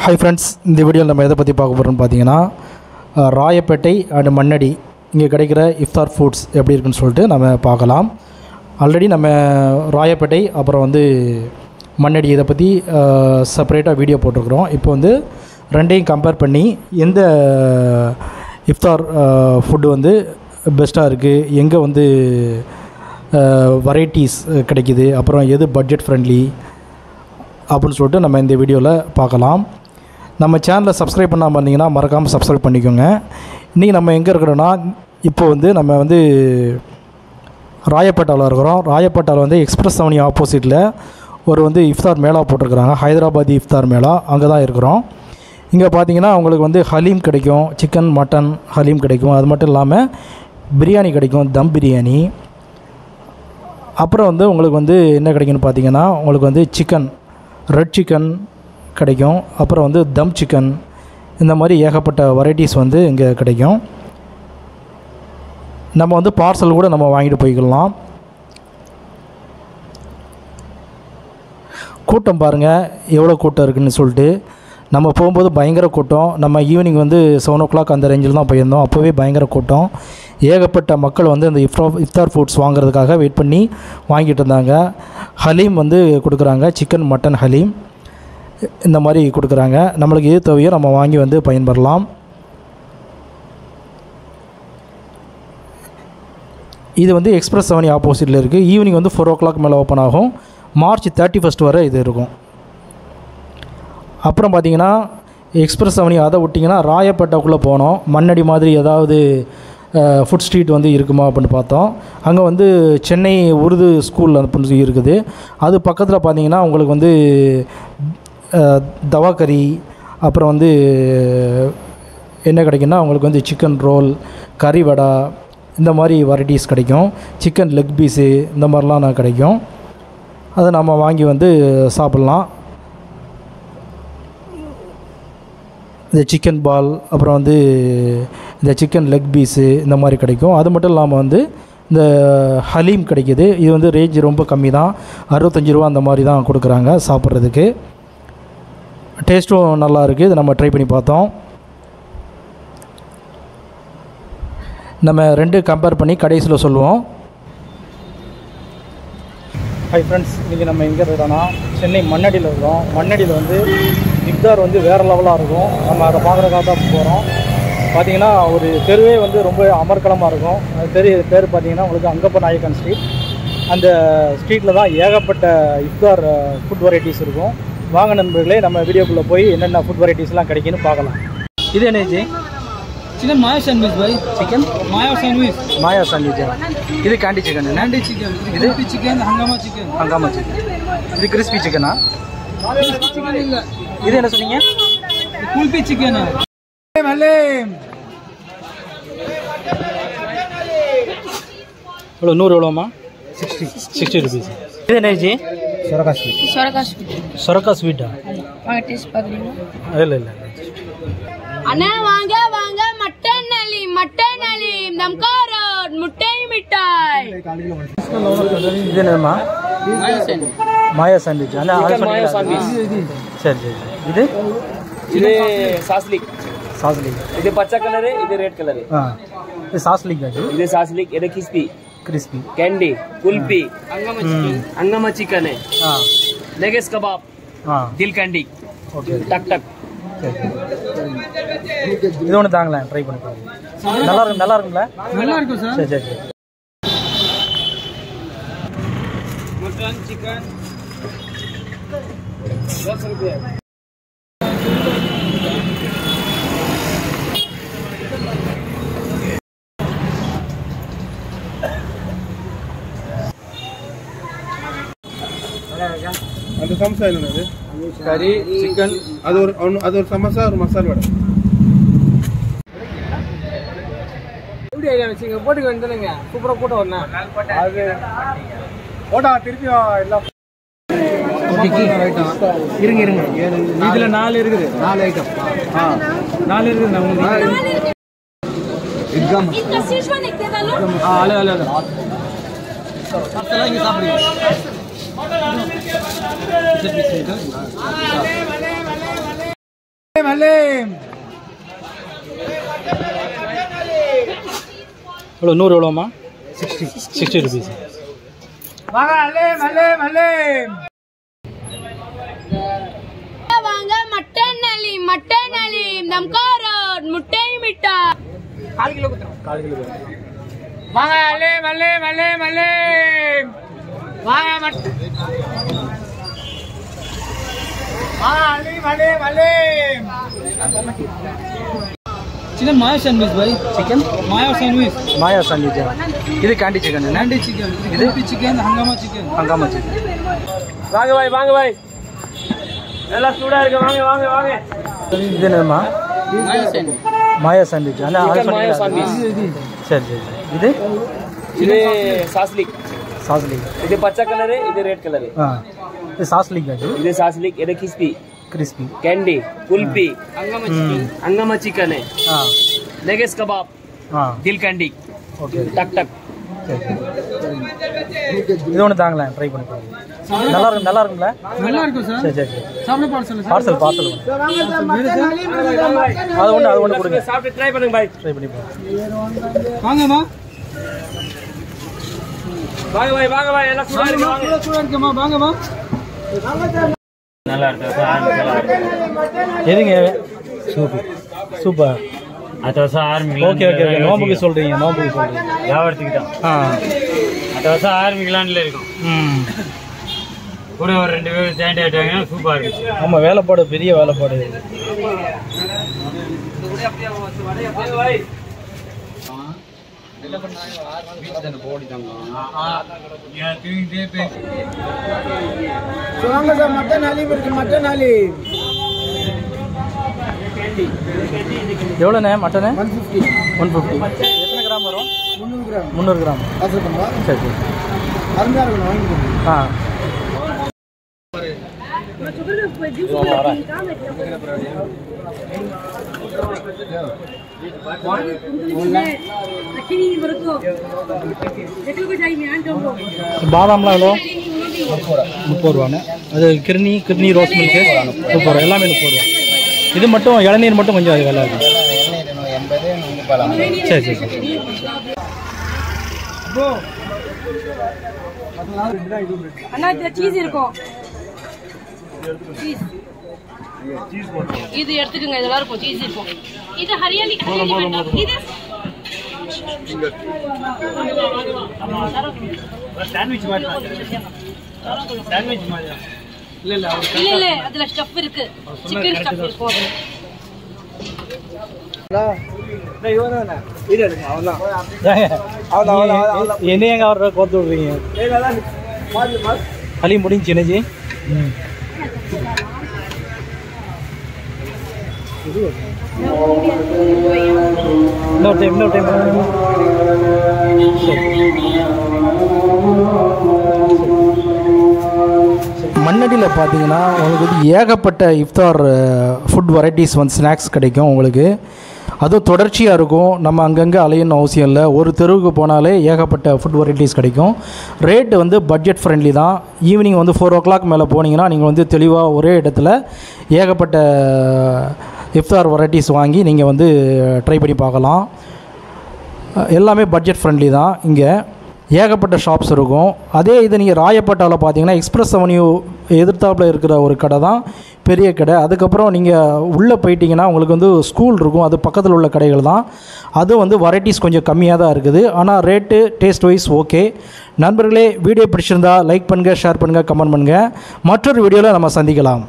Hi friends, இந்த வீடியோவில் நம்ம எதை பற்றி பார்க்க போகிறோம்னு பார்த்தீங்கன்னா ராயப்பேட்டை அண்ட் மண்ணடி இங்கே கிடைக்கிற இஃப்தார் ஃபுட்ஸ் எப்படி இருக்குன்னு சொல்லிட்டு நம்ம பார்க்கலாம். ஆல்ரெடி நம்ம ராயப்பேட்டை அப்புறம் மண்ணடி இதை பற்றி செப்பரேட்டாக வீடியோ போட்டிருக்கிறோம். இப்போ ரெண்டையும் கம்பேர் பண்ணி எந்த இஃப்தார் ஃபுட்டு பெஸ்ட்டாக இருக்குது, எங்கே வெரைட்டிஸ் கிடைக்கிது, அப்புறம் எது பட்ஜெட் ஃப்ரெண்ட்லி அப்படின்னு சொல்லிட்டு நம்ம இந்த வீடியோவில் பார்க்கலாம். நம்ம சேனலை சப்ஸ்கிரைப் பண்ணாமல் இருந்தீங்கன்னா மறக்காமல் சப்ஸ்கிரைப் பண்ணிக்கோங்க. இன்றைக்கி நம்ம எங்கே இருக்கிறோன்னா, இப்போ நம்ம ராயப்பேட்டாவில் இருக்கிறோம். ராயப்பேட்டாவில் எக்ஸ்பிரஸ் அவனி ஆப்போசிட்டில் ஒரு இஃப்தார் மேளா போட்டிருக்கிறாங்க, ஹைதராபாதி இஃப்தார் மேளா. அங்கே தான் இருக்கிறோம். இங்கே பார்த்தீங்கன்னா உங்களுக்கு ஹலீம் கிடைக்கும், சிக்கன் மட்டன் ஹலீம் கிடைக்கும். அது மட்டும் இல்லாமல் பிரியாணி கிடைக்கும், தம் பிரியாணி. அப்புறம் உங்களுக்கு என்ன கிடைக்குன்னு பார்த்தீங்கன்னா, உங்களுக்கு சிக்கன் ரெட் சிக்கன் கிடைக்கும். அப்புறம் தம் சிக்கன், இந்த மாதிரி ஏகப்பட்ட வெரைட்டிஸ் இங்கே கிடைக்கும். நம்ம பார்சல் கூட நம்ம வாங்கிட்டு போய்க்கலாம். கூட்டம் பாருங்கள் எவ்வளோ கூட்டம் இருக்குதுன்னு சொல்லிட்டு. நம்ம போகும்போது பயங்கர கூட்டம். நம்ம ஈவினிங் 7 o'clock அந்த ரேஞ்சில் தான் போயிருந்தோம். அப்போவே பயங்கர கூட்டம். ஏகப்பட்ட மக்கள் இந்த இஃப்தார் ஃபுட்ஸ் வாங்குறதுக்காக வெயிட் பண்ணி வாங்கிட்டு இருந்தாங்க. ஹலீம் கொடுக்குறாங்க, சிக்கன் மட்டன் ஹலீம் இந்த மாதிரி கொடுக்குறாங்க. நம்மளுக்கு எது தேவையோ நம்ம வாங்கி பயன்பெறலாம். இது எக்ஸ்பிரஸ் அவனி ஆப்போசிட்டில் இருக்குது. ஈவினிங் 4 o'clock மேலே ஓப்பன் ஆகும். March 31 வரை இது இருக்கும். அப்புறம் பார்த்திங்கன்னா எக்ஸ்பிரஸ் அவனி அதை விட்டிங்கன்னா ராயப்பேட்டாக்குள்ளே போனோம். மண்ணடி மாதிரி ஏதாவது ஃபுட் ஸ்ட்ரீட் இருக்குமா அப்படின்னு பார்த்தோம். அங்கே சென்னை உருது ஸ்கூல் அப்படின்னு இருக்குது. அது பக்கத்தில் பார்த்திங்கன்னா உங்களுக்கு தவாக்கறி, அப்புறம் என்ன கிடைக்குன்னா உங்களுக்கு சிக்கன் ரோல், கறி வடை, இந்த மாதிரி வெரைட்டிஸ் கிடைக்கும். சிக்கன் லெக் பீஸு இந்த மாதிரிலாம் கிடைக்கும். அதை நம்ம வாங்கி சாப்பிட்லாம். இந்த சிக்கன் பால், அப்புறம் இந்த சிக்கன் லெக் பீஸு இந்த மாதிரி கிடைக்கும். அது மட்டும் இல்லாமல் இந்த ஹலீம் கிடைக்கிது. இது ரேஞ்ச் ரொம்ப கம்மி தான், 65 ரூபா அந்த மாதிரி தான் கொடுக்குறாங்க சாப்பிட்றதுக்கு. டேஸ்ட்டும் நல்லா இருக்குது. இதை நம்ம ட்ரை பண்ணி பார்த்தோம். நம்ம ரெண்டு கம்பேர் பண்ணி கடைசியில் சொல்லுவோம். ஹாய் ஃப்ரெண்ட்ஸ், இன்றைக்கி நம்ம எங்கே இருக்கிறோன்னா சென்னை மண்ணடியில் இருக்கிறோம். மண்ணடியில் இஃப்தார் வேறு லெவலாக இருக்கும். நம்ம அதை பார்க்குறதுக்காக தான் போகிறோம். பார்த்திங்கன்னா ஒரு தெருவே ரொம்ப அமர்க்கலமாக இருக்கும். அது பேர் பார்த்திங்கன்னா உங்களுக்கு அங்கப்ப நாயக்கன் ஸ்ட்ரீட். அந்த ஸ்ட்ரீட்டில் தான் ஏகப்பட்ட இஃப்தார் ஃபுட் வெரைட்டிஸ் இருக்கும். வாங்க நண்பர்களே, நம்ம வீடியோக்குள்ளே போய் என்னென்ன ஃபுட் வெரைட்டிஸ்லாம் கிடைக்குன்னு பார்க்கலாம். இது என்னச்சு? चिकन माया सैंडविच भाई, चिकन माया सैंडविच இது கேண்டி சிக்கன், कैंडी चिकन, இது चिकन, हंगामा चिकन, இது கிறிஸ்பி சிக்கனா? चिकन இல்ல, இது என்ன சொன்னீங்க? குல்பி சிக்கன். எவ்வளோ? 100 எவ்வளோமா? 60 rupees. இது என்னச்சு? சொரக்கா ஸ்வீட்டா? வாங்க டேஸ்ட் பார்க்குறீங்களா? இல்லை அண்ணா வாங்க வாங்க, மட்டன் அலீம் தம்காரோட் முட்டை மிட்டாய். இது என்னம்மா? மாயா சாண்ட்விச். சரி. இது சாஸ்லிக். இது பச்சை கலரு, இது ரெட் கலரு. இது சாஸ்லிக். இது சாஸ்லிக், இது கிறிஸ்பி कैंडी, कुल्फी, अंगमा चिकन है, लेगेस कबाब, दिल कैंडी, टक टक. இது ஒன்று தாங்களேன், ட்ரை பண்ணி பாருங்க. நல்லா இருக்குங்களா? நல்லா இருக்கும் சார். சரி. मटन चिकन 10 रुपये. அந்த சமோசா என்னது? கறி சிக்கன், அது ஒரு சமோசா, ஒரு மசாலா வடை. எப்படி ஐடியா வச்சுங்க? போட்டுக்க வேண்டியதுங்க. சூப்பரா போட்டு வரணும். அது போடா திருப்பி எல்லாம் இருங்க. இதுல 4 இருக்குது. 4 ஐட்டம். 4 இருக்குது. நான் உங்களுக்கு इसका शेजवान एक दे डालो. ஹலோ. சாப்பிடுங்க. எவ்வளோ 100 எவ்வளோம்மா? 60 ருபீஸ். வாங்க மட்டன் அலீம் மட்டன் அலீம் நம் காரோட் முட்டை மிட்டாய் 4 கிலோ குத்துறோம். 4 கிலோ. வாங்க அலீம் அலீம் அலீம் அலீம். வாங்க அலீம் அலீம் அலீம். चिकन माया सैंडविच भाई. चिकन माया सैंडविच. माया सैंडविच. இது கேண்டி சிக்கன். Candy chicken. இது चिकन हंगामा चिकन. ஹங்காமா சிக்கன். வாங்க பாய் எல்லாம் சூடா இருக்கு. வாங்க இது என்னம்மா? माया सैंडविच. மாயா சாண்ட்விச். அந்த Chicken माया sandwich. சரி. இது இது சாஸ்லிக். சாஸ்லிக். இது பச்சை கலர், இது ரெட் கலர். இது சாஸ்லிக். இது சாஸ்லிக், இது கிஸ்பி, கிறிஸ்பி. कैंडी, कुल्फी, अंगमा चिकन है, लेगेस कबाब, दिल कैंडी, ஓகே. टक टक. இது ஒன்று தாங்களேன், ட்ரை பண்ணி பாருங்க. நல்லா இருக்குங்களா? நல்லா இருக்கும் சார். சரி. சாப்பிட பார்சல் பார்சல் அது ஒன்று கொடுங்க. சாப்பிட்டு ட்ரை பண்ணுங்க பாய். ட்ரை பண்ணி பாருங்க. வாங்கம்மா. வாங்க பாய் எல்லாம் சூடா இருக்கு. வாங்க. சூடா இருக்குமா? வாங்கம்மா. நல்லா இருக்கு. எதுங்க? சூப்பர். அடுத்த வருஷம் ஆரம்பிக்கலாம். ஓகே. நோம்புக்கு சொல்றீங்க. வியாபாரத்துக்கு தான். அடுத்த வருஷம் ஆரம்பிக்கலாம்ல இருக்கும். கூட ஒரு 2 பேர் சேர்ந்து ஆயிட்டாங்கன்னா சூப்பரா இருக்கும். ஆமாம், வேலைப்பாடு பெரிய வேலைப்பாடு. சொல்லுங்க சார். மட்டன் அலீம் இருக்கு. மட்டன் அலீம் எவ்வளோண்ணே மட்டனு? 150. 150. எத்தனை கிராம் வரும்? 300 கிராம். 300 கிராம். சரி. அருமையாக இருக்கும். வாங்கிக்கோங்க. பாதாம்லாம் எவ்வளோ? 30 ரூபாண்ணே. அது கிர்னி ரோஸ் மில்க்கு 30 ரூபா. எல்லாமே 30 ரூபா. இது மட்டும் இளநீர் மட்டும் கொஞ்சம் அது விலை இருக்கும். சரி. அண்ணா இதுல சீஸ் இருக்கும். இது எடுத்துக்கங்க. இதெல்லாம் இருக்கும். சீஸ் இருக்கும். இது ஹரியாலி வேண்டாம். இது சாண்ட்விச் மாதிரி. இல்ல அதுல ஸ்டஃப் இருக்கு. சிக்கன் ஸ்டஃப் இருக்கும். என்ன எங்க அவரை கோத்து விடுறீங்க? களி முடிஞ்சு என்னஜி? இன்னொரு டைம் மண்ணடியில் பார்த்தீங்கன்னா உங்களுக்கு வந்து ஏகப்பட்ட இஃப்தார் ஃபுட் வெரைட்டிஸ் வந்து ஸ்நாக்ஸ் கிடைக்கும் உங்களுக்கு. அதுவும் தொடர்ச்சியாக இருக்கும். நம்ம அங்கங்கே அலையணும் அவசியம் இல்லை. ஒரு தெருவுக்கு போனாலே ஏகப்பட்ட ஃபுட் வெரைட்டிஸ் கிடைக்கும். ரேட்டு வந்து பட்ஜெட் ஃப்ரெண்ட்லி தான். ஈவினிங் வந்து 4 o'clock மேலே போனீங்கன்னா நீங்கள் வந்து தெளிவாக ஒரே இடத்துல ஏகப்பட்ட இஃப்தார் வெரைட்டிஸ் வாங்கி நீங்கள் வந்து ட்ரை பண்ணி பார்க்கலாம். எல்லாமே பட்ஜெட் ஃப்ரெண்ட்லி தான். இங்கே ஏகப்பட்ட ஷாப்ஸ் இருக்கும். அதே இது நீங்கள் ராயப்பேட்டாவில் பார்த்தீங்கன்னா எக்ஸ்பிரஸ் அவென்யூ எதிர்த்தாப்பில் இருக்கிற ஒரு கடை தான் பெரிய கடை. அதுக்கப்புறம் நீங்கள் உள்ளே போயிட்டீங்கன்னா உங்களுக்கு வந்து ஸ்கூல் இருக்கும். அது பக்கத்தில் உள்ள கடைகள் தான். அது வந்து வெரைட்டிஸ் கொஞ்சம் கம்மியாக தான் இருக்குது. ஆனால் ரேட்டு டேஸ்ட் வைஸ் ஓகே. நண்பர்களே, வீடியோ பிடிச்சிருந்தா லைக் பண்ணுங்கள், ஷேர் பண்ணுங்கள், கமெண்ட் பண்ணுங்கள். மற்றொரு வீடியோவில் நம்ம சந்திக்கலாம்.